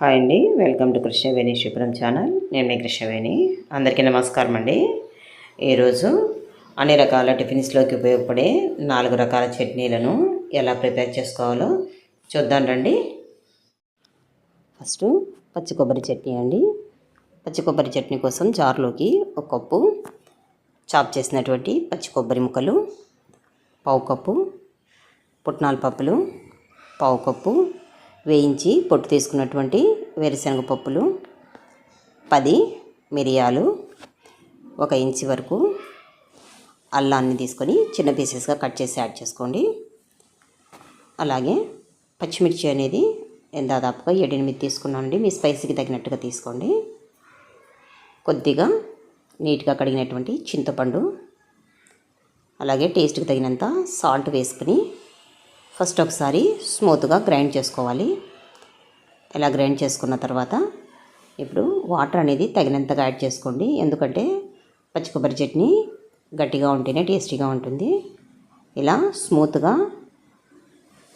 Hi అండి, welcome to Krishnaveni శుభ్రం channel. నేను మీ కృష్ణవేణి. అందరికీ నమస్కారం అండి. ఈరోజు అన్ని రకాల టిఫిన్స్లోకి ఉపయోగపడే 4 రకాల చట్నీలను ఎలా ప్రిపేర్ చేసుకోవాలో చూద్దాం రండి. ఫస్ట్ పచ్చి కొబ్బరి చట్నీ అండి. పచ్చి కొబ్బరి చట్నీ కోసం జార్లోకి 1 కప్పు చాప్ చేసినటువంటి పచ్చి కొబ్బరి ముక్కలు, 1/2 కప్పు పుట్నాల పప్పులు, 1/2 కప్పు వేయించి పొట్టు తీసుకున్నటువంటి వేరుశనగ పప్పులు, 10 మిరియాలు, 1 ఇంచు వరకు అల్లాన్ని తీసుకొని చిన్న పీసెస్గా కట్ చేసి యాడ్ చేసుకోండి. అలాగే పచ్చిమిర్చి అనేది దాదాపుగా 7-8 తీసుకున్నానండి. మీ స్పైసీకి తగినట్టుగా తీసుకోండి. కొద్దిగా నీట్గా కడిగినటువంటి చింతపండు, అలాగే టేస్ట్కి తగినంత సాల్ట్ వేసుకుని ఫస్ట్ ఒకసారి స్మూత్గా గ్రైండ్ చేసుకోవాలి. ఇలా గ్రైండ్ చేసుకున్న తర్వాత ఇప్పుడు వాటర్ అనేది తగినంతగా యాడ్ చేసుకోండి. ఎందుకంటే పచ్చి కొబ్బరి చట్నీ గట్టిగా ఉంటేనే టేస్టీగా ఉంటుంది. ఇలా స్మూత్గా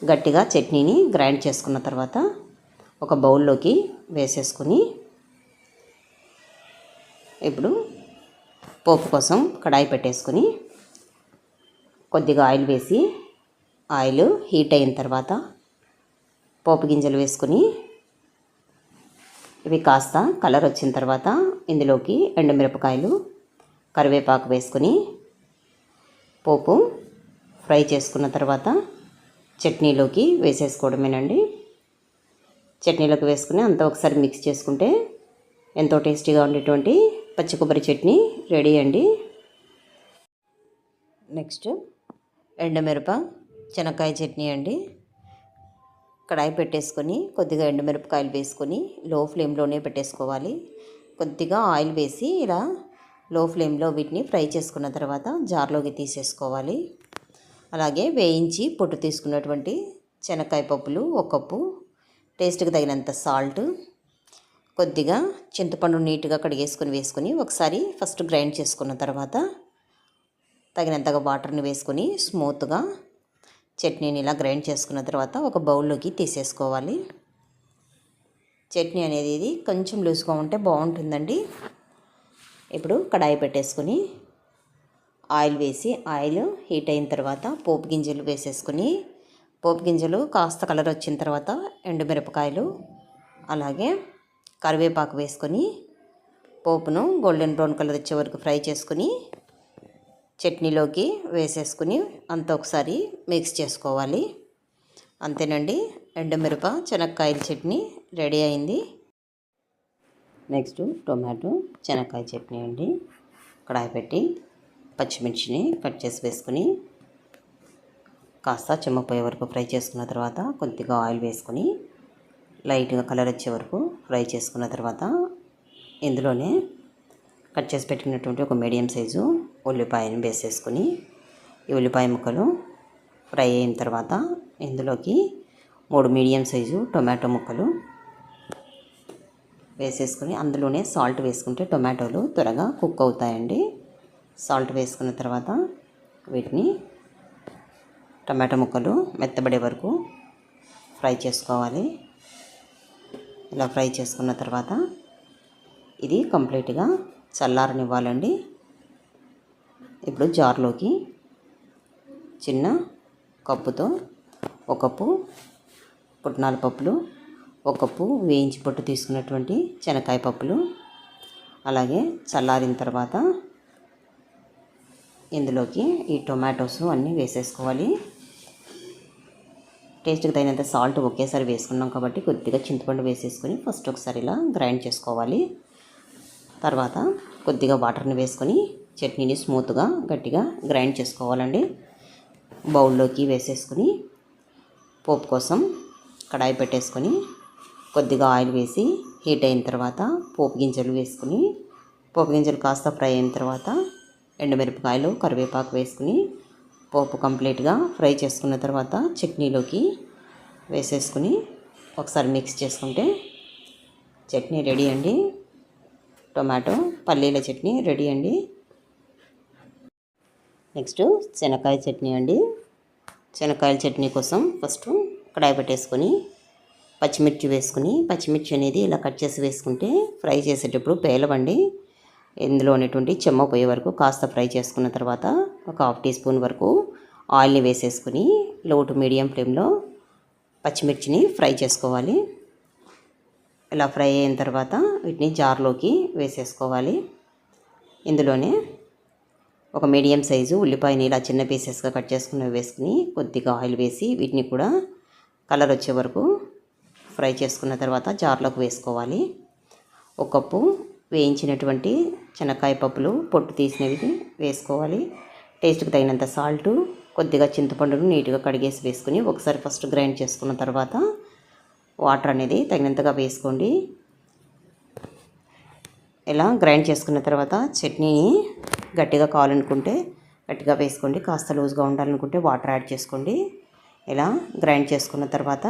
గట్టిగా చట్నీని గ్రైండ్ చేసుకున్న తర్వాత ఒక బౌల్లోకి వేసేసుకొని ఇప్పుడు పోపు కోసం కడాయి పెట్టేసుకొని కొద్దిగా ఆయిల్ వేసి ఆయిల్ హీట్ అయిన తర్వాత పోపు గింజలు వేసుకొని ఇవి కాస్త కలర్ వచ్చిన తర్వాత ఇందులోకి ఎండుమిరపకాయలు, కరివేపాకు వేసుకొని పోపు ఫ్రై చేసుకున్న తర్వాత చట్నీలోకి వేసేసుకోవడమేనండి. చట్నీలోకి వేసుకుని అంతా ఒకసారి మిక్స్ చేసుకుంటే ఎంతో టేస్టీగా ఉండేటువంటి పచ్చి కొబ్బరి చట్నీ రెడీ అండి. నెక్స్ట్ ఎండుమిరప శనక్కాయ చట్నీ అండి. కడాయి పెట్టేసుకొని కొద్దిగా ఎండుమిరపకాయలు వేసుకొని లో ఫ్లేమ్లోనే పెట్టేసుకోవాలి. కొద్దిగా ఆయిల్ వేసి ఇలా లో ఫ్లేమ్లో వీటిని ఫ్రై చేసుకున్న తర్వాత జార్లోకి తీసేసుకోవాలి. అలాగే వేయించి పొట్టు తీసుకున్నటువంటి శనక్కాయ పప్పులు 1 కప్పు, టేస్ట్కి తగినంత సాల్ట్, కొద్దిగా చింతపండు నీట్గా కడిగేసుకొని వేసుకొని ఒకసారి ఫస్ట్ గ్రైండ్ చేసుకున్న తర్వాత తగినంతగా వాటర్ని వేసుకొని స్మూత్గా చట్నీని ఇలా గ్రైండ్ చేసుకున్న తర్వాత ఒక బౌల్లోకి తీసేసుకోవాలి. చట్నీ అనేది ఇది కొంచెం లూజ్గా ఉంటే బాగుంటుందండి. ఇప్పుడు కడాయి పెట్టేసుకొని ఆయిల్ వేసి ఆయిల్ హీట్ అయిన తర్వాత పోపు గింజలు వేసేసుకొని పోపు గింజలు కాస్త కలర్ వచ్చిన తర్వాత ఎండుమిరపకాయలు అలాగే కరివేపాకు వేసుకొని పోపును గోల్డెన్ బ్రౌన్ కలర్ వచ్చే వరకు ఫ్రై చేసుకొని చట్నీలోకి వేసేసుకుని అంతా ఒకసారి మిక్స్ చేసుకోవాలి. అంతేనండి, ఎండుమిరప శనక్కాయల చట్నీ రెడీ అయింది. నెక్స్ట్ టొమాటో శనక్కాయ చట్నీ అండి. కడాయి పెట్టి పచ్చిమిర్చిని కట్ చేసి వేసుకుని కాస్త చెమ్మపోయే వరకు ఫ్రై చేసుకున్న తర్వాత కొద్దిగా ఆయిల్ వేసుకొని లైట్గా కలర్ వచ్చే వరకు ఫ్రై చేసుకున్న తర్వాత ఇందులోనే కట్ చేసి పెట్టుకున్నటువంటి ఒక మీడియం సైజు ఉల్లిపాయను వేసేసుకొని ఈ ఉల్లిపాయ ముక్కలు ఫ్రై అయిన తర్వాత ఇందులోకి 3 మీడియం సైజు టొమాటో ముక్కలు వేసేసుకొని అందులోనే సాల్ట్ వేసుకుంటే టొమాటోలు త్వరగా కుక్ అవుతాయండి. సాల్ట్ వేసుకున్న తర్వాత వీటిని టొమాటో ముక్కలు మెత్తబడే వరకు ఫ్రై చేసుకోవాలి. ఇలా ఫ్రై చేసుకున్న తర్వాత ఇది కంప్లీట్గా చల్లారనివ్వాలండి. ఇప్పుడు జార్లోకి చిన్న కప్పుతో 1 కప్పు పుట్నాల పప్పులు, 1 కప్పు వేయించి పొట్టు తీసుకున్నటువంటి శనక్కాయ పప్పులు, అలాగే చల్లారిన తర్వాత ఇందులోకి ఈ టొమాటోస్ అన్నీ వేసేసుకోవాలి. టేస్ట్కి తగినంత సాల్ట్ ఒకేసారి వేసుకున్నాం కాబట్టి కొద్దిగా చింతపండు వేసేసుకొని ఫస్ట్ ఒకసారి ఇలా గ్రైండ్ చేసుకోవాలి. తర్వాత కొద్దిగా వాటర్ని వేసుకొని చట్నీని స్మూత్గా గట్టిగా గ్రైండ్ చేసుకోవాలండి. బౌల్లోకి వేసేసుకొని పోపు కోసం కడాయి పెట్టేసుకొని కొద్దిగా ఆయిల్ వేసి హీట్ అయిన తర్వాత పోపు గింజలు వేసుకుని పోపు గింజలు కాస్త ఫ్రై అయిన తర్వాత ఎండుమిరపకాయలు, కరివేపాకు వేసుకుని పోపు కంప్లీట్గా ఫ్రై చేసుకున్న తర్వాత చట్నీలోకి వేసేసుకుని ఒకసారి మిక్స్ చేసుకుంటే చట్నీ రెడీ అండి. టొమాటో పల్లీల చట్నీ రెడీ అండి. నెక్స్ట్ శనక్కాయ చట్నీ అండి. శనక్కాయల చట్నీ కోసం ఫస్ట్ కడాయి పెట్టేసుకొని పచ్చిమిర్చి వేసుకుని, పచ్చిమిర్చి అనేది ఇలా కట్ చేసి వేసుకుంటే ఫ్రై చేసేటప్పుడు పేలవండి. ఇందులో ఉన్నటువంటి చెమ్మ పోయే వరకు కాస్త ఫ్రై చేసుకున్న తర్వాత ఒక 1/2 టీ స్పూన్ వరకు ఆయిల్ని వేసేసుకుని లో టు మీడియం ఫ్లేమ్లో పచ్చిమిర్చిని ఫ్రై చేసుకోవాలి. ఇలా ఫ్రై అయిన తర్వాత వీటిని జార్లోకి వేసేసుకోవాలి. ఇందులోనే ఒక మీడియం సైజు ఉల్లిపాయని ఇలా చిన్న పీసెస్గా కట్ చేసుకుని వేసుకుని కొద్దిగా ఆయిల్ వేసి వీటిని కూడా కలర్ వచ్చే వరకు ఫ్రై చేసుకున్న తర్వాత జార్లోకి వేసుకోవాలి. 1 కప్పు వేయించినటువంటి శనక్కాయ పప్పులు పొట్టు తీసినవి వేసుకోవాలి. టేస్ట్కి తగినంత సాల్టు, కొద్దిగా చింతపండును నీట్గా కడిగేసి వేసుకుని ఒకసారి ఫస్ట్ గ్రైండ్ చేసుకున్న తర్వాత వాటర్ అనేది తగినంతగా వేసుకోండి. ఇలా గ్రైండ్ చేసుకున్న తర్వాత చట్నీని గట్టిగా కావాలనుకుంటే గట్టిగా వేసుకోండి, కాస్త లూజ్గా ఉండాలనుకుంటే వాటర్ యాడ్ చేసుకోండి. ఇలా గ్రైండ్ చేసుకున్న తర్వాత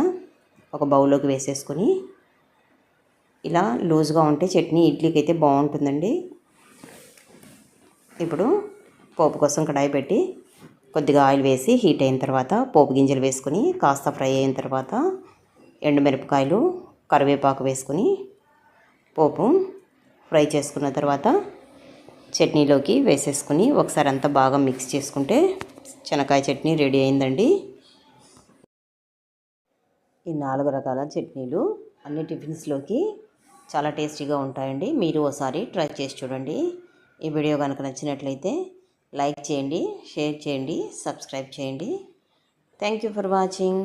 ఒక బౌల్లోకి వేసేసుకొని ఇలా లూజ్గా ఉంటే చట్నీ ఇడ్లీకి అయితే బాగుంటుందండి. ఇప్పుడు పోపు కోసం కడాయి పెట్టి కొద్దిగా ఆయిల్ వేసి హీట్ అయిన తర్వాత పోపు గింజలు వేసుకొని కాస్త ఫ్రై అయిన తర్వాత ఎండుమిరపకాయలు, కరివేపాకు వేసుకొని పోపు ఫ్రై చేసుకున్న తర్వాత చట్నీలోకి వేసేసుకుని ఒకసారి అంతా బాగా మిక్స్ చేసుకుంటే శనక్కాయ చట్నీ రెడీ అయిందండి. ఈ 4 రకాల చట్నీలు అన్ని టిఫిన్స్లోకి చాలా టేస్టీగా ఉంటాయండి. మీరు ఒకసారి ట్రై చేసి చూడండి. ఈ వీడియో కనుక నచ్చినట్లయితే లైక్ చేయండి, షేర్ చేయండి, సబ్స్క్రైబ్ చేయండి. Thank you for watching.